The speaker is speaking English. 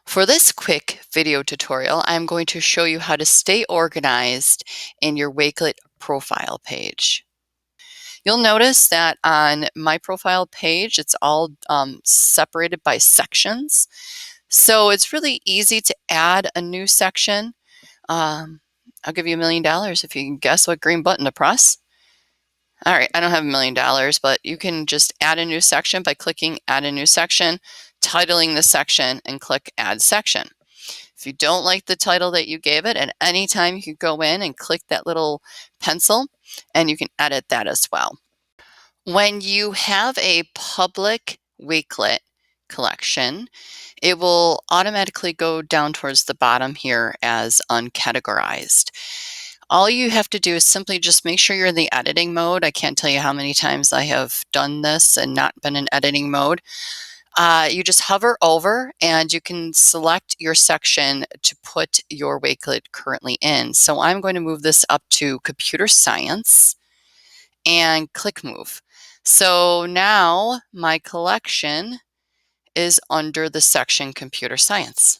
For this quick video tutorial, I'm going to show you how to stay organized in your Wakelet profile page. You'll notice that on my profile page, it's all separated by sections. So it's really easy to add a new section. I'll give you $1,000,000 if you can guess what green button to press. All right, I don't have $1,000,000, but you can just add a new section by clicking Add a New Section, titling the section, and click Add Section. If you don't like the title that you gave it, at any time you can go in and click that little pencil and you can edit that as well. When you have a public Wakelet collection, it will automatically go down towards the bottom here as uncategorized. All you have to do is simply just make sure you're in the editing mode. I can't tell you how many times I have done this and not been in editing mode. You just hover over and you can select your section to put your Wakelet currently in. So I'm going to move this up to Computer Science and click Move. So now my collection is under the section Computer Science.